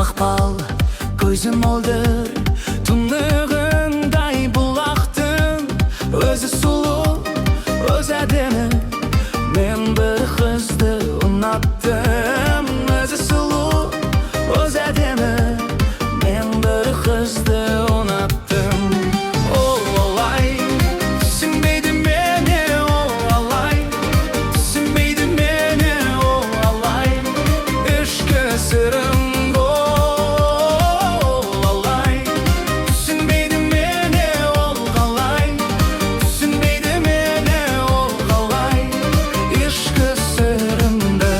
мақпал, көзім мөлдір, тұнығындай бұлақтың. Өзі сұлу, өз әдемі, мен бір қызды ұнаттым. Өзі сұлу, өз әдемі, мен бір қызды ұнаттым. Ол олай, түсінбейді мені, ол олай, түсінбейді мені, ол олай. Ішкі сырым ол олай, түсінбейді мені, ол қалай, түсінбейді мені, ол қалай. Ішкі сырымды.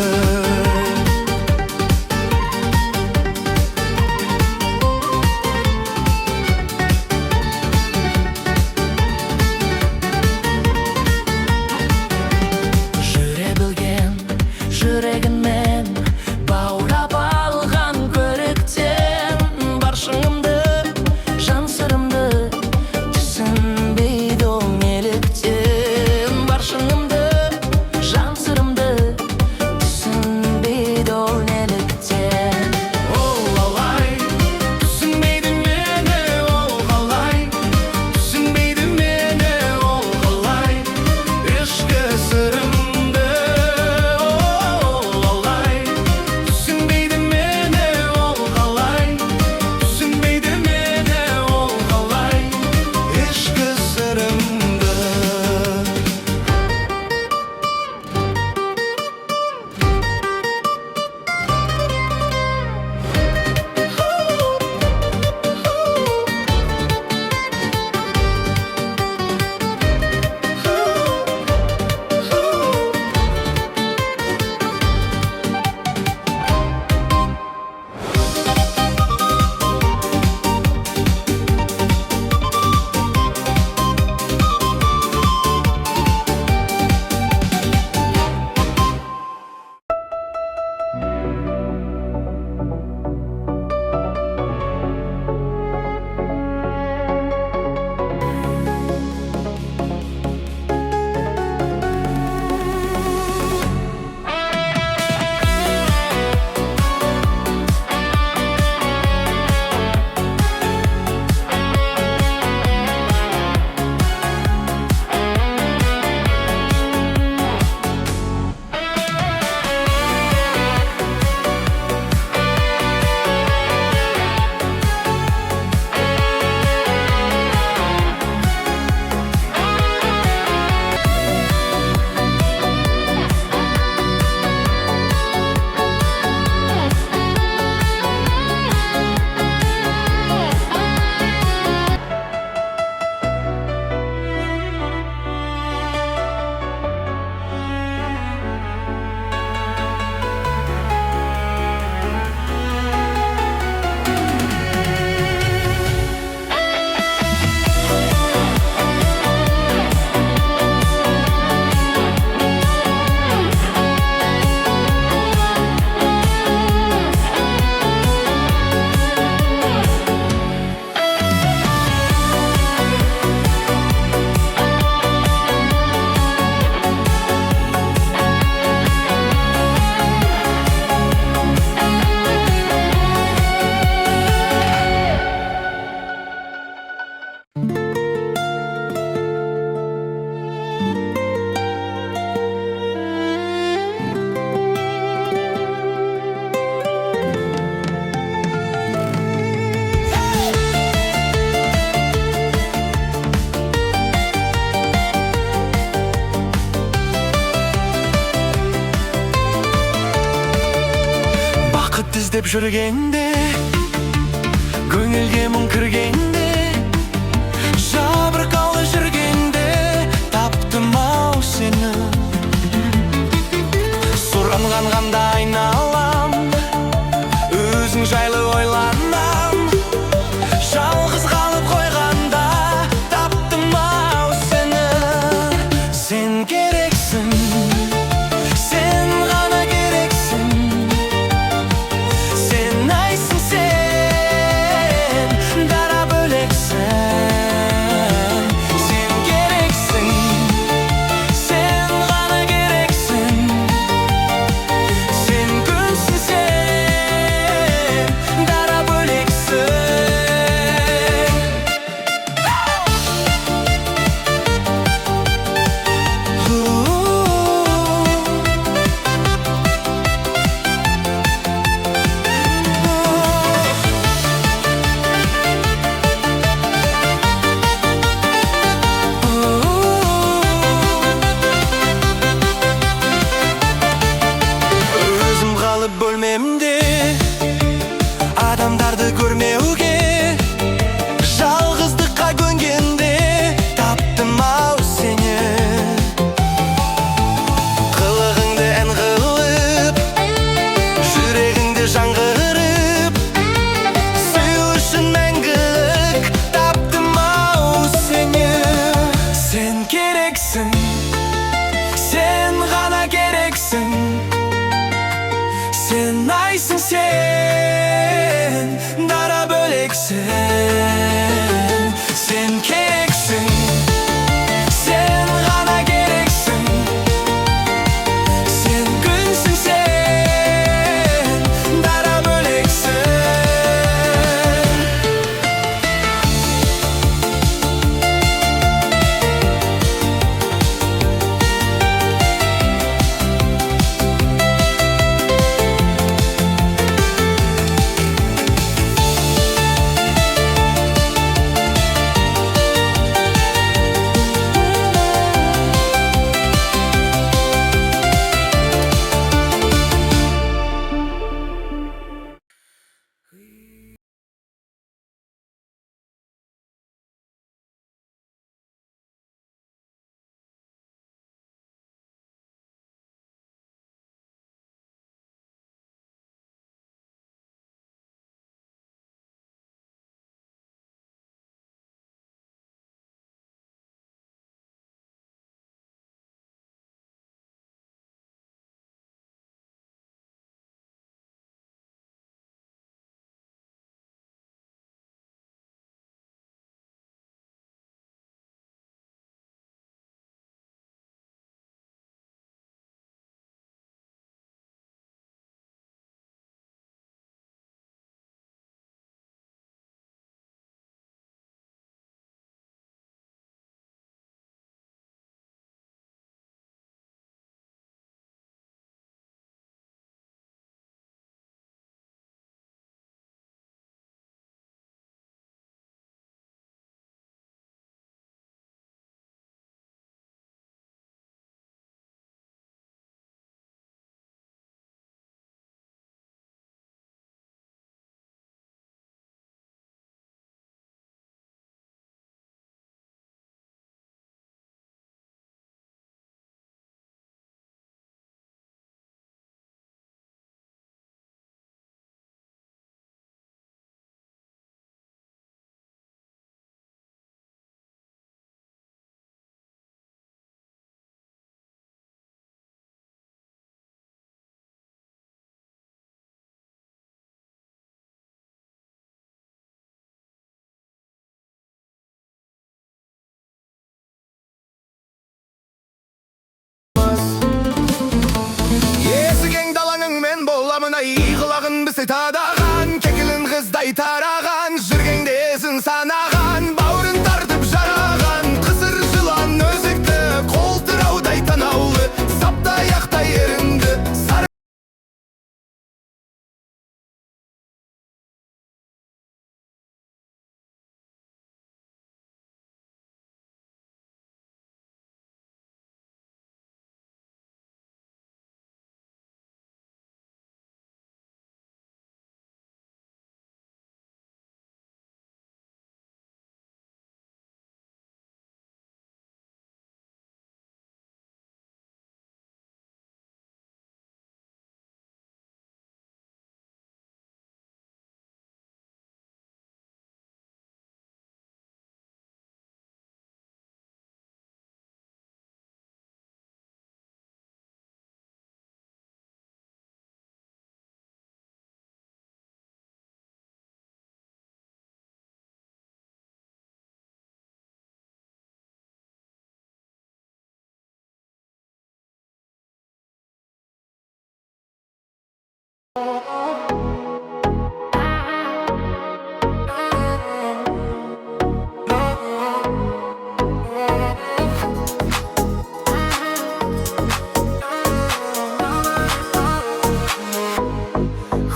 Жүре білген жүрегіммен баурап алған көріктен, бар шыңымды, жан сырымды түсінбейді ол неліктен. Бар шыңымды, жан сырымды түсінбейді ол неліктен. Ол олай, түсінбейді мені, ол қалай, түсінбейді мені, ол қалай. Ішкі сырымды. Ол олай, түсінбейді мені, ол қалай, түсінбейді мені, ол қалай. Ішкі сырымды. Бақыт іздеп жүргенде, көңілге мұң кіргенде, жабырқаулы жүргенде таптым ау сені. Сұранғанда айналам, өзің жайлы ойланам. Жалғыз қалып қойғанда таптым ау сені. Сен керексің, сен ғана керексің. Сен айсың, бөлексің, сен керексің, сен ғана керексің, сен күнсің, сен дара бөлексің. Иғылағын бізде тадаған, кекілін қыздай тараған, жүргендесін санаған, бауырын тартып жараған, қысыр жылан өзікті, қолтыраудай танаулы, саптай аяқтай ерінді.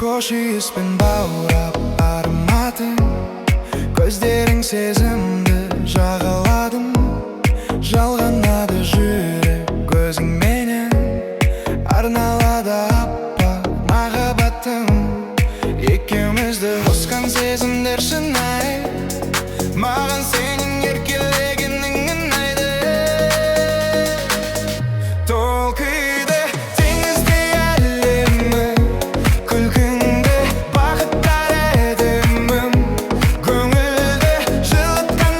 Хош иіспен баурап ароматын, көздерің сезімді жағаладым, жалғанады жүрек көзіңменен, арналады аппақ махаббатым, екеумізді қосқан сезімдер шынайы, маған сенің еркелегенің ұнайды. Толқиды теңізде әлемі, күлкіңде бақыттар әдемім, көңілді жылытқан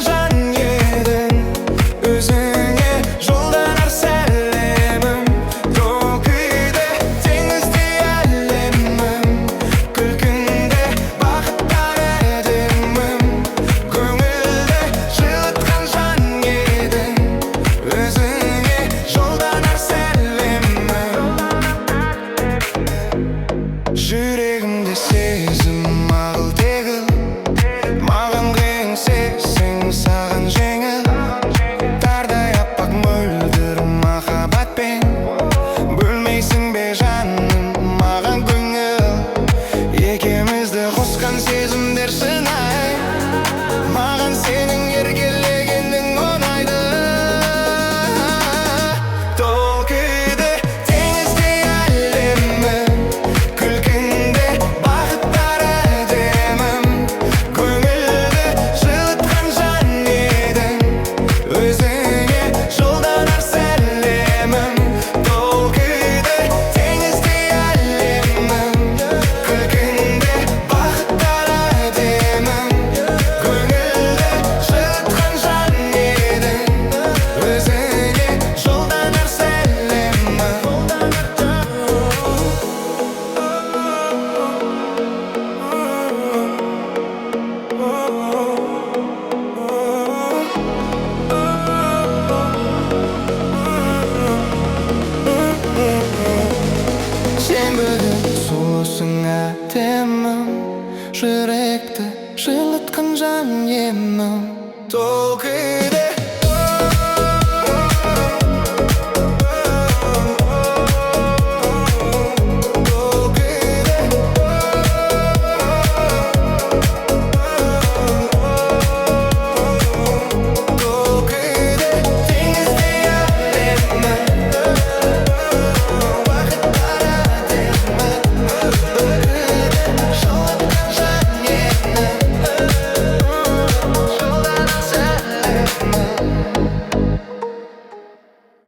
жақын жан емім толқиды